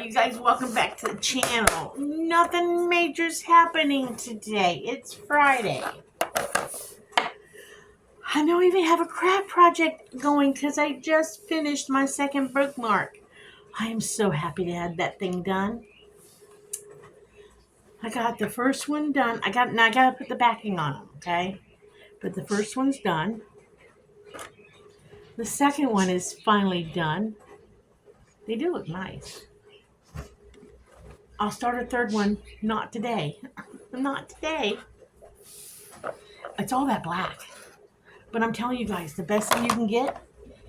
You guys, welcome back to the channel. Nothing major's happening today. It's Friday. I don't even have a craft project going because I just finished my second bookmark. I am so happy to have that thing done. I got the first one done. I gotta put the backing on them, okay? But the first one's done. The second one is finally done. They do look nice. I'll start a third one. Not today. Not today. It's all that black. But I'm telling you guys, the best thing you can get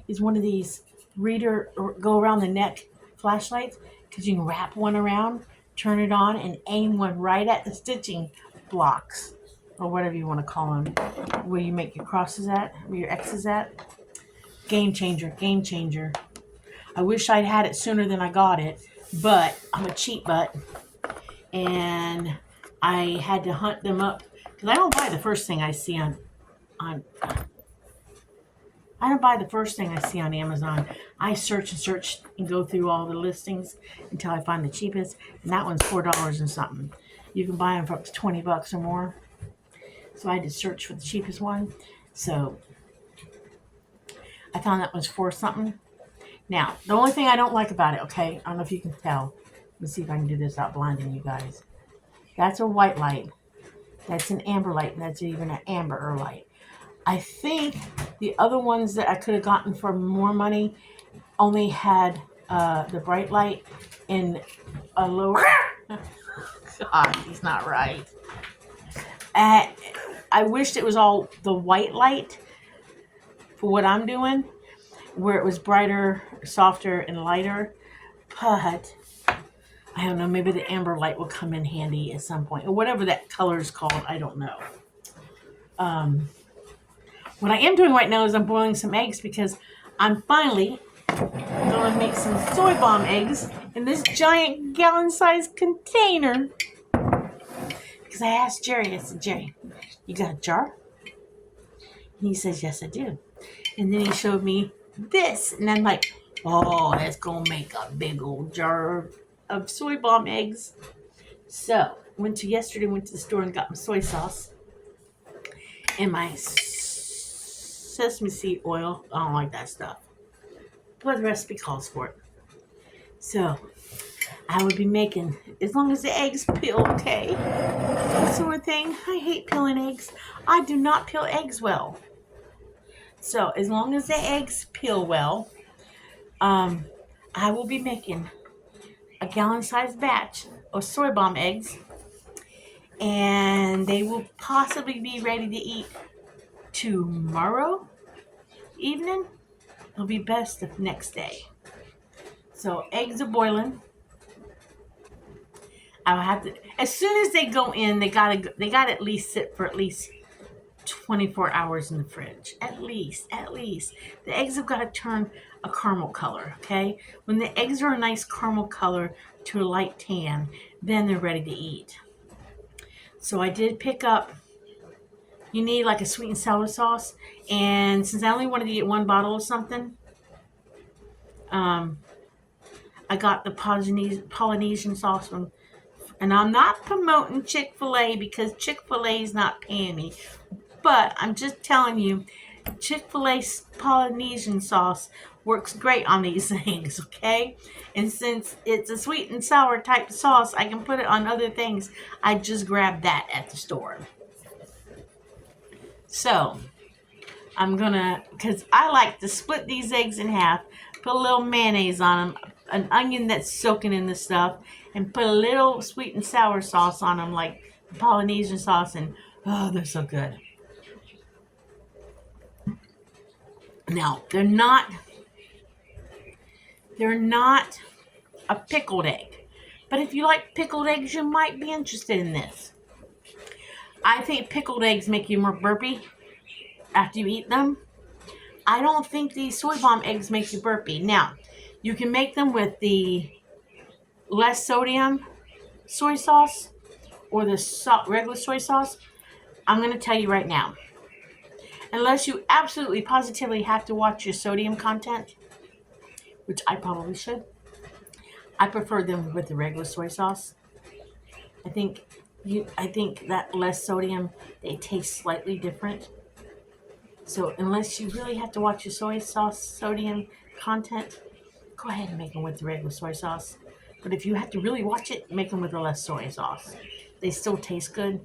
is one of these reader or go around the neck flashlights, because you can wrap one around, turn it on, and aim one right at the stitching blocks or whatever you want to call them, where you make your crosses at, where your X's at. Game changer, game changer. I wish I'd had it sooner than I got it, but I'm a cheap butt, and I had to hunt them up because I don't buy the first thing I see on I don't buy the first thing I see on Amazon. I search and search and go through all the listings until I find the cheapest. And that one's $4 and something. You can buy them for up to $20 or more. So I had to search for the cheapest one. So I found that one's $4 something. Now, the only thing I don't like about it, okay, I don't know if you can tell. Let's see if I can do this without blinding you guys. That's a white light. That's an amber light. And that's even an amber light. I think the other ones that I could have gotten for more money only had the bright light in a lower. God, he's not right. I wished it was all the white light for what I'm doing, where it was brighter, softer, and lighter. But I don't know, maybe the amber light will come in handy at some point, or whatever that color is called. I don't know. What I am doing right now is I'm boiling some eggs because I'm finally going to make some soy bomb eggs in this giant gallon-sized container. Because I asked Jerry, I said, Jerry, you got a jar? And he says, yes, I do. And then he showed me this. And I'm like, oh, that's going to make a big old jar of soy bomb eggs. So, went to the store and got my soy sauce and my sesame seed oil. I don't like that stuff, but the recipe calls for it. So I would be making, as long as the eggs peel okay, that sort of thing. I hate peeling eggs. I do not peel eggs well. So as long as the eggs peel well, I will be making a gallon-sized batch of soy bomb eggs, and they will possibly be ready to eat tomorrow evening. It'll be best the next day. So eggs are boiling. I'll have to, as soon as they go in, they gotta at least sit for at least 24 hours in the fridge. At least. The eggs have got to turn a caramel color, okay? When the eggs are a nice caramel color to a light tan, then they're ready to eat. So I did pick up, you need like a sweet and sour sauce, and since I only wanted to get one bottle of something, I got the Polynesian sauce from, and I'm not promoting Chick-fil-A because Chick-fil-A is not paying me, but I'm just telling you, Chick-fil-A Polynesian sauce works great on these things, okay? And since it's a sweet and sour type sauce, I can put it on other things. I just grabbed that at the store. So, I'm gonna, because I like to split these eggs in half, put a little mayonnaise on them, an onion that's soaking in the stuff, and put a little sweet and sour sauce on them, like Polynesian sauce, and oh, they're so good. Now, they're not a pickled egg, but if you like pickled eggs, you might be interested in this. I think pickled eggs make you more burpy after you eat them. I don't think these soy bomb eggs make you burpy. Now, you can make them with the less sodium soy sauce or the regular soy sauce. I'm going to tell you right now, unless you absolutely positively have to watch your sodium content, which I probably should, I prefer them with the regular soy sauce. I think I think that less sodium, they taste slightly different. So unless you really have to watch your soy sauce sodium content, go ahead and make them with the regular soy sauce. But if you have to really watch it, make them with the less soy sauce. They still taste good,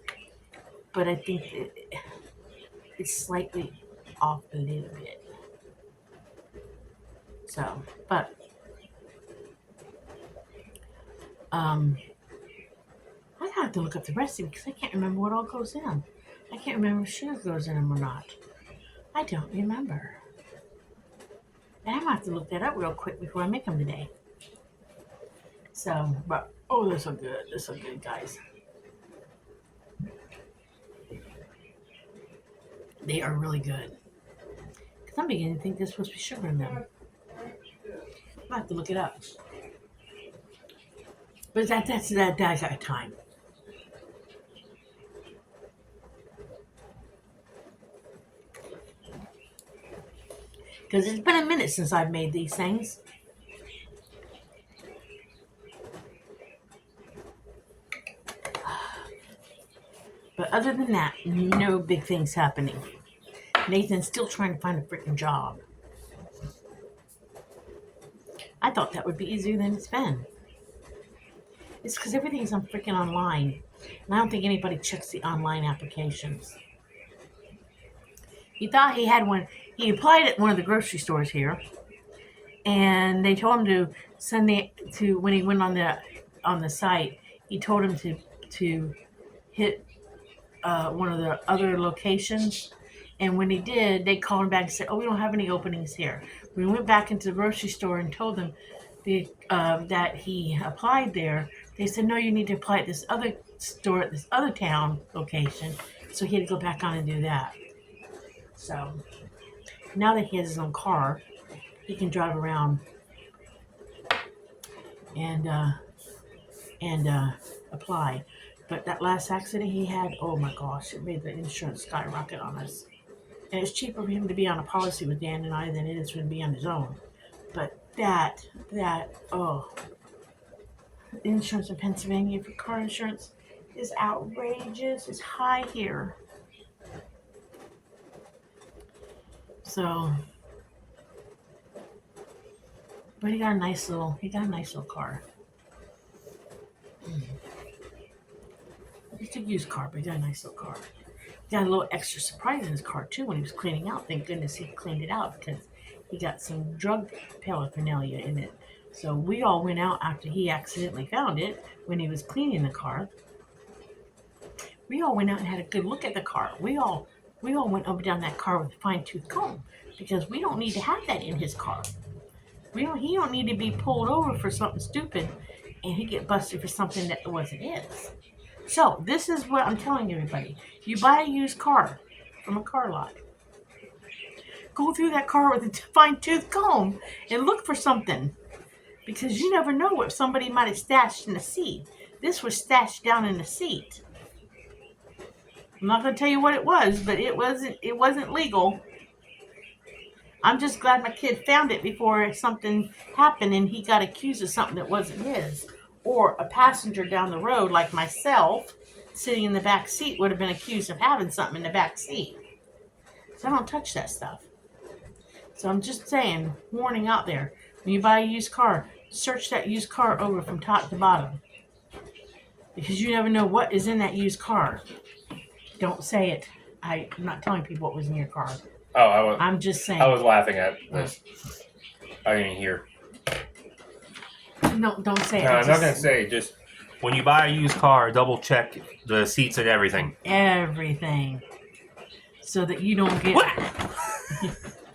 but I think it's slightly off a little bit. So, but um, I have to look up the recipe because I can't remember what all goes in. I can't remember if sugar goes in them or not. I don't remember. And I'm gonna have to look that up real quick before I make them today. So, but oh, they're so good. They're so good, guys. They are really good. Because I'm beginning to think there's supposed to be sugar in them. I have to look it up. But that's got time. Because it's been a minute since I've made these things. But other than that, no big things happening. Nathan's still trying to find a freaking job. I thought that would be easier than it's been. It's because everything's on freaking online. And I don't think anybody checks the online applications. He thought he had one. He applied at one of the grocery stores here. And they told him to send when he went on the site, he told him to hit one of the other locations. And when he did, they called him back and said, "Oh, we don't have any openings here." We went back into the grocery store and told them that he applied there. They said, "No, you need to apply at this other store at this other town location." So he had to go back on and do that. So now that he has his own car, he can drive around and apply. But that last accident he had, oh my gosh, it made the insurance skyrocket on us. And it's cheaper for him to be on a policy with Dan and I than it is for him to be on his own. But insurance in Pennsylvania for car insurance is outrageous. It's high here. So, but he got a nice little car. It's a used car, but he got a nice little car. He got a little extra surprise in his car too when he was cleaning out. Thank goodness he cleaned it out because he got some drug paraphernalia in it. So we all went out after he accidentally found it when he was cleaning the car. We all went out and had a good look at the car. We all went up and down that car with a fine-tooth comb because we don't need to have that in his car. He don't need to be pulled over for something stupid and he get busted for something that wasn't his. So this is what I'm telling everybody. You buy a used car from a car lot. Go through that car with a fine-tooth comb and look for something. Because you never know what somebody might have stashed in the seat. This was stashed down in the seat. I'm not going to tell you what it was, but it wasn't legal. I'm just glad my kid found it before something happened and he got accused of something that wasn't his. Or a passenger down the road like myself sitting in the back seat would have been accused of having something in the back seat. So I don't touch that stuff. So I'm just saying, warning out there. When you buy a used car, search that used car over from top to bottom. Because you never know what is in that used car. Don't say it. I'm not telling people what was in your car. Oh, I'm just saying. I was laughing at this. I didn't hear. No, don't say it. No, I'm not going to say. Just when you buy a used car, double check the seats and everything. Everything. So that you don't get... What?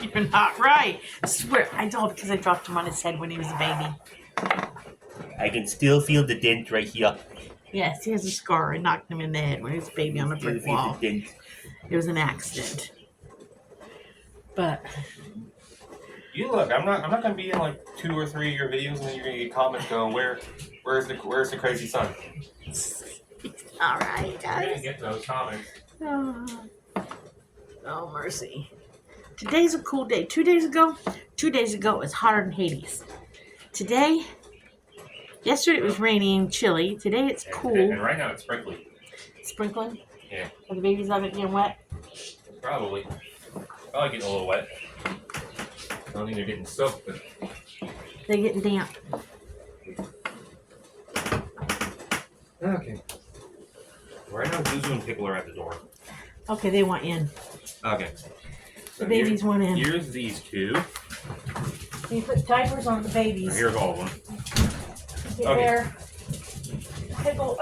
You're not right. I swear. I don't, because I dropped him on his head when he was a baby. I can still feel the dent right here. Yes, he has a scar. I knocked him in the head when he was a baby on a brick wall. It was an accident. But... You look, I'm not gonna be in like 2 or 3 of your videos, and then you're gonna get comments going, where's the crazy son? All right, guys. You're gonna get those comments. Oh mercy! Today's a cool day. 2 days ago, it was hotter than Hades. Today, Yesterday it was rainy and chilly. Today it's cool. And right now it's sprinkly. Sprinkling? Yeah. Are the babies out there getting wet? Probably. Probably getting a little wet. I don't think they're getting soaked, but They're getting damp. okay. Right now, Zuzu and Pickle are at the door. Okay, they want in. Okay. The babies want in. Here's these two. You put diapers on the babies. Here's all of them. Get Okay. there. Pickle,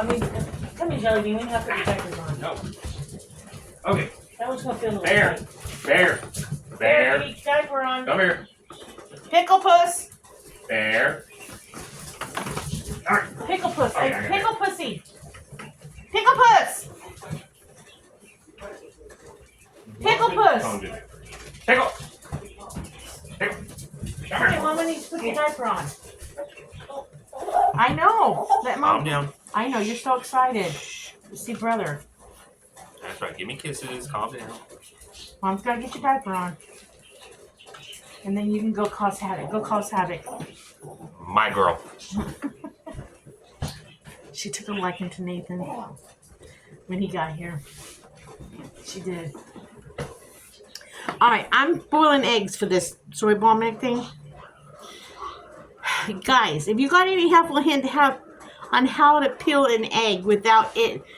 come here, Jelly Bean. We have to put your diapers on. No. Okay. That one's going to feel a little Bear. tight. Bear. Bear, Bear. each diaper on. Come here. Pickle Puss. Bear. All right. Pickle Puss. Okay, Hey, okay. Pickle Pussy. Pickle Puss. Pickle Puss. Come on, Zuzu. Pickle. Pickle. Come Okay, here. Mama needs to put your diaper on. I know. Let Calm Mom. down. I know. You're so excited to see brother. That's right. Give me kisses. Calm down. Mom's got to get your diaper on. And then you can go cause havoc. Go cause havoc. My girl. She took a liking to Nathan when he got here. She did. Alright, I'm boiling eggs for this soy bomb egg thing. Guys, if you got any helpful hint on how to peel an egg without the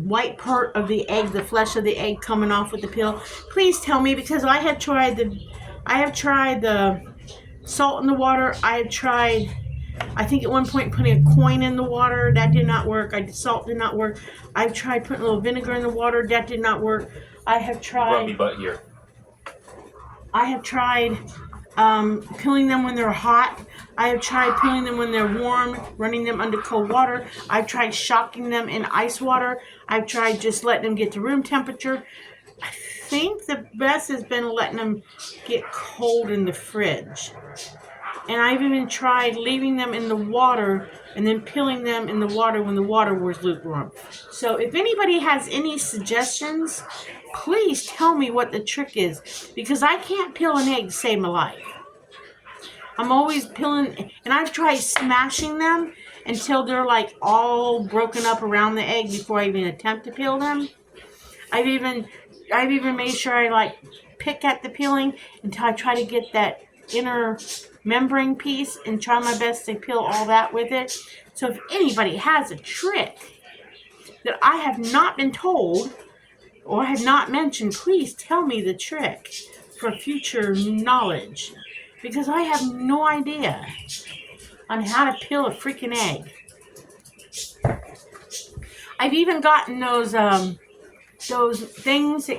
white part of the egg, the flesh of the egg coming off with the peel, please tell me, because I have tried the salt in the water. I have tried, I think at one point putting a coin in the water. That did not work. Salt did not work. I've tried putting a little vinegar in the water. That did not work. I have Rub me tried butt here. peeling them when they're hot. I have tried peeling them when they're warm, running them under cold water. I've tried shocking them in ice water. I've tried just letting them get to room temperature. I think the best has been letting them get cold in the fridge. And I've even tried leaving them in the water and then peeling them in the water when the water was lukewarm. So if anybody has any suggestions, please tell me what the trick is, because I can't peel an egg to save my life. I'm always peeling, and I've tried smashing them until they're like all broken up around the egg before I even attempt to peel them. I've even made sure I like pick at the peeling until I try to get that inner membrane piece and try my best to peel all that with it. So if anybody has a trick that I have not been told or have not mentioned, please tell me the trick for future knowledge, because I have no idea on how to peel a freaking egg. I've even gotten those things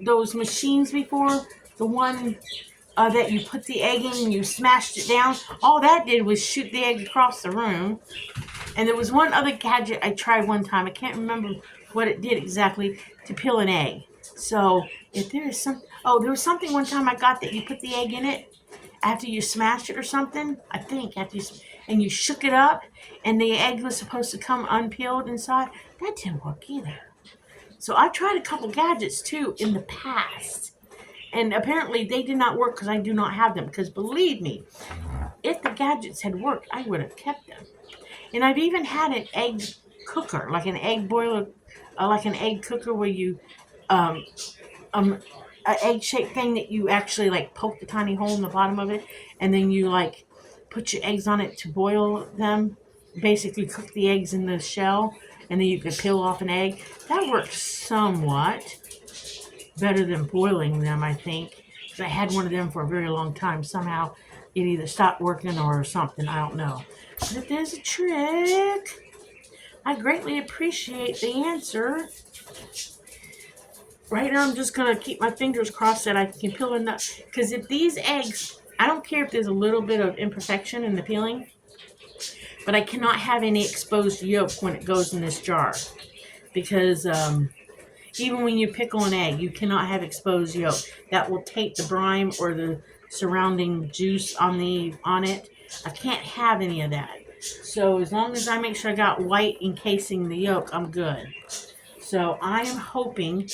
those machines before, the one that you put the egg in and you smashed it down. All that did was shoot the egg across the room. And there was one other gadget I tried one time. I can't remember what it did exactly to peel an egg. So if there is there was something one time I got that you put the egg in it after you smashed it or something. I think and you shook it up and the egg was supposed to come unpeeled inside. That didn't work either. So I tried a couple gadgets too in the past. And apparently they did not work because I do not have them. Because believe me, if the gadgets had worked, I would have kept them. And I've even had an egg cooker, like an egg boiler, like an egg cooker where you, an egg-shaped thing that you actually like poke the tiny hole in the bottom of it, and then you like put your eggs on it to boil them. Basically cook the eggs in the shell, and then you can peel off an egg. That works somewhat better than boiling them, I think. Because I had one of them for a very long time. Somehow it either stopped working or something. I don't know. But if there's a trick, I greatly appreciate the answer. Right now I'm just going to keep my fingers crossed that I can peel enough. Because if these eggs, I don't care if there's a little bit of imperfection in the peeling, but I cannot have any exposed yolk when it goes in this jar. Because even when you pickle an egg, you cannot have exposed yolk. That will take the brine or the surrounding juice on it. I can't have any of that. So as long as I make sure I got white encasing the yolk, I'm good. So I am hoping,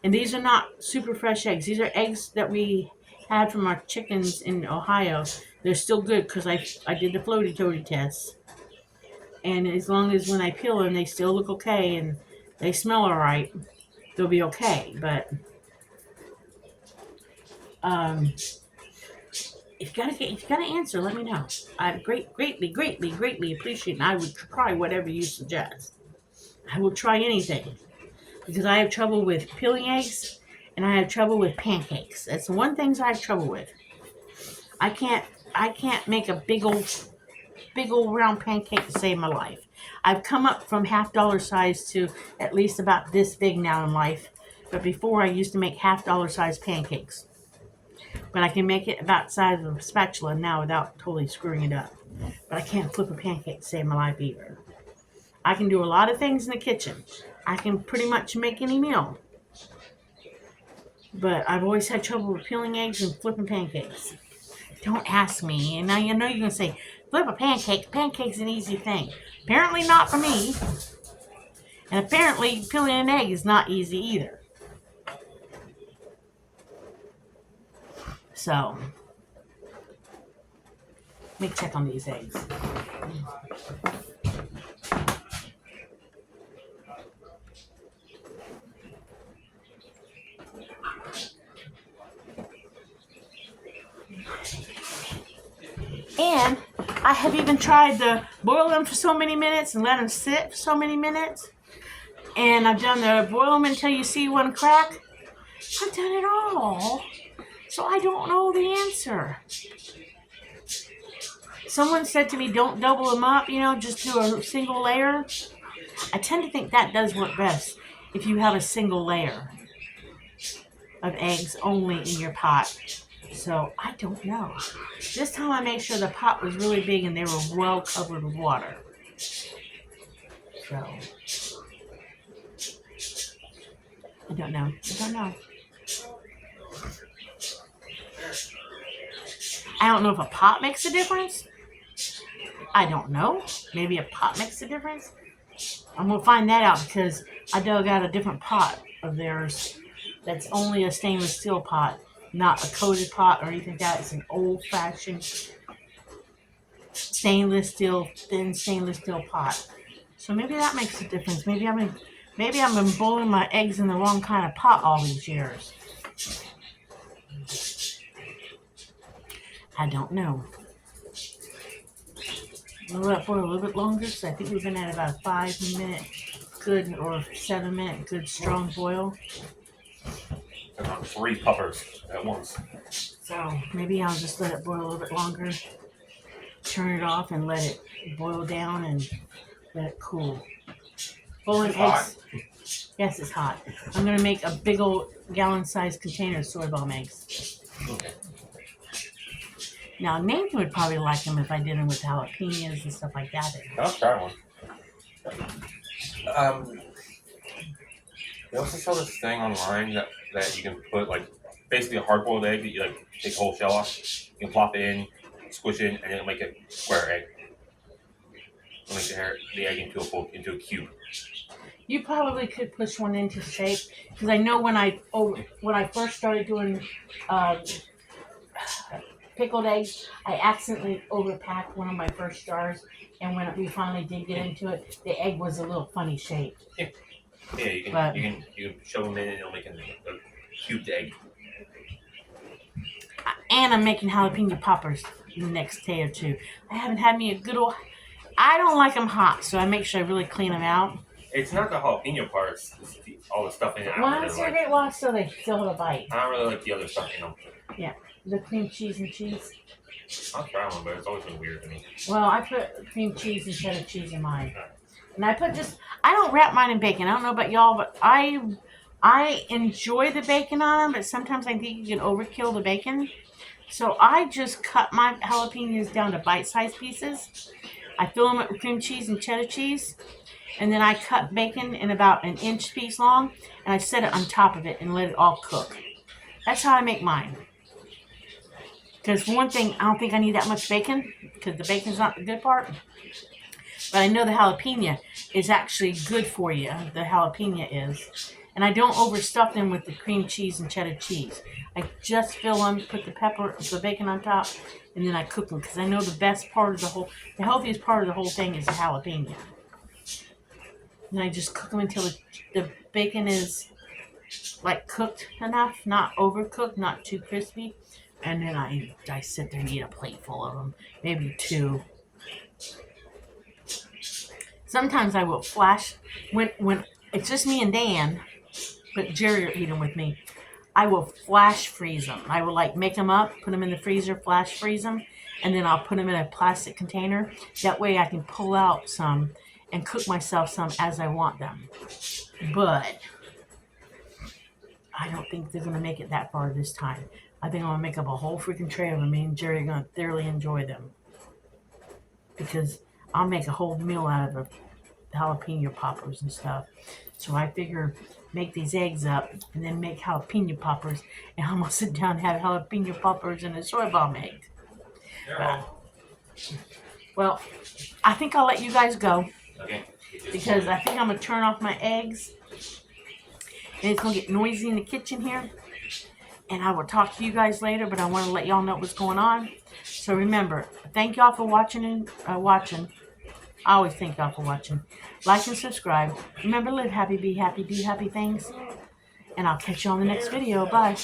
and these are not super fresh eggs. These are eggs that we had from our chickens in Ohio. they're still good because I did the floaty toady test. And as long as when I peel them, they still look okay and they smell all right, they'll be okay. But if you got an answer, let me know. I'd greatly appreciate it. And I would try whatever you suggest. I will try anything because I have trouble with peeling eggs and I have trouble with pancakes. That's the one thing I have trouble with. I can't make a big old round pancake to save my life. I've come up from $half size to at least about this big now in life. But before I used to make $half size pancakes. But I can make it about the size of a spatula now without totally screwing it up. But I can't flip a pancake to save my life either. I can do a lot of things in the kitchen. I can pretty much make any meal. But I've always had trouble with peeling eggs and flipping pancakes. Don't ask me. And now you know you're going to say, flip a pancake. Pancake's an easy thing. Apparently not for me. And apparently peeling an egg is not easy either. So, let me check on these eggs. And I have even tried to boil them for so many minutes and let them sit for so many minutes. And I've done the boil them until you see one crack. I've done it all. So I don't know the answer. Someone said to me, don't double them up, just do a single layer. I tend to think that does work best if you have a single layer of eggs only in your pot. So I don't know. This time I made sure the pot was really big and they were well covered with water. So I don't know. I don't know if a pot makes a difference. I don't know. Maybe a pot makes a difference. I'm going to find that out because I dug out a different pot of theirs that's only a stainless steel pot, not a coated pot or anything like that. It's an old-fashioned thin stainless steel pot. So maybe that makes a difference. Maybe I've been boiling my eggs in the wrong kind of pot all these years. I don't know. We'll let it boil a little bit longer, so I think we've been at about a 5-minute good or 7-minute good strong boil. 3 puppers at once. So maybe I'll just let it boil a little bit longer, turn it off and let it boil down and let it cool. Boiling eggs. Hot. Yes, it's hot. I'm going to make a big old gallon-sized container of soy bomb eggs. Okay. Now, Nathan would probably like them if I did them with jalapenos and stuff like that. I'll try one. They also sell this thing online that you can put, like, basically a hard-boiled egg that you, like, take the whole shell off. You can plop it in, squish it in, and it'll make a square egg. It'll make the egg into a cube. You probably could push one into shape because I know when I first started doing pickled eggs, I accidentally overpacked one of my first jars, and when we finally did get into it, the egg was a little funny shaped. Yeah, you can shove them in and it'll make a cubed egg. And I'm making jalapeno poppers the next day or two. I haven't had me a good old. I don't like them hot, so I make sure I really clean them out. It's not the jalapeno parts, it's all the stuff in it. So they still have a bite. I don't really like the other stuff in them. Yeah, the cream cheese and cheese. I'll try one, but it's always been weird to me. Well, I put cream cheese and cheddar cheese in mine. And I don't wrap mine in bacon. I don't know about y'all, but I enjoy the bacon on them, but sometimes I think you can overkill the bacon. So I just cut my jalapenos down to bite-sized pieces. I fill them up with cream cheese and cheddar cheese. And then I cut bacon in about an inch piece long, and I set it on top of it and let it all cook. That's how I make mine. Because for one thing, I don't think I need that much bacon, because the bacon's not the good part. But I know the jalapeno is actually good for you. The jalapeno is. And I don't overstuff them with the cream cheese and cheddar cheese. I just fill them, put the bacon on top, and then I cook them because I know the best part of the healthiest part of the whole thing is the jalapeno. And I just cook them until the bacon is like cooked enough, not overcooked, not too crispy. And then I sit there and eat a plate full of them, maybe 2. Sometimes I will flash when it's just me and Dan, but Jerry are eating with me. I will flash freeze them. I will like make them up, put them in the freezer, flash freeze them, and then I'll put them in a plastic container. That way I can pull out some and cook myself some as I want them. But I don't think they're going to make it that far this time. I think I'm going to make up a whole freaking tray of them. Me and Jerry are going to thoroughly enjoy them. Because I'll make a whole meal out of the jalapeno poppers and stuff. So I figure make these eggs up and then make jalapeno poppers. And I'm going to sit down and have jalapeno poppers and a soy bomb egg. Well, I think I'll let you guys go. Okay. Because I think I'm going to turn off my eggs. And it's going to get noisy in the kitchen here. And I will talk to you guys later, but I want to let y'all know what's going on. So remember, thank y'all for watching. I always thank y'all for watching. Like and subscribe. Remember, live happy, be happy, do happy things. And I'll catch you on the next video. Bye.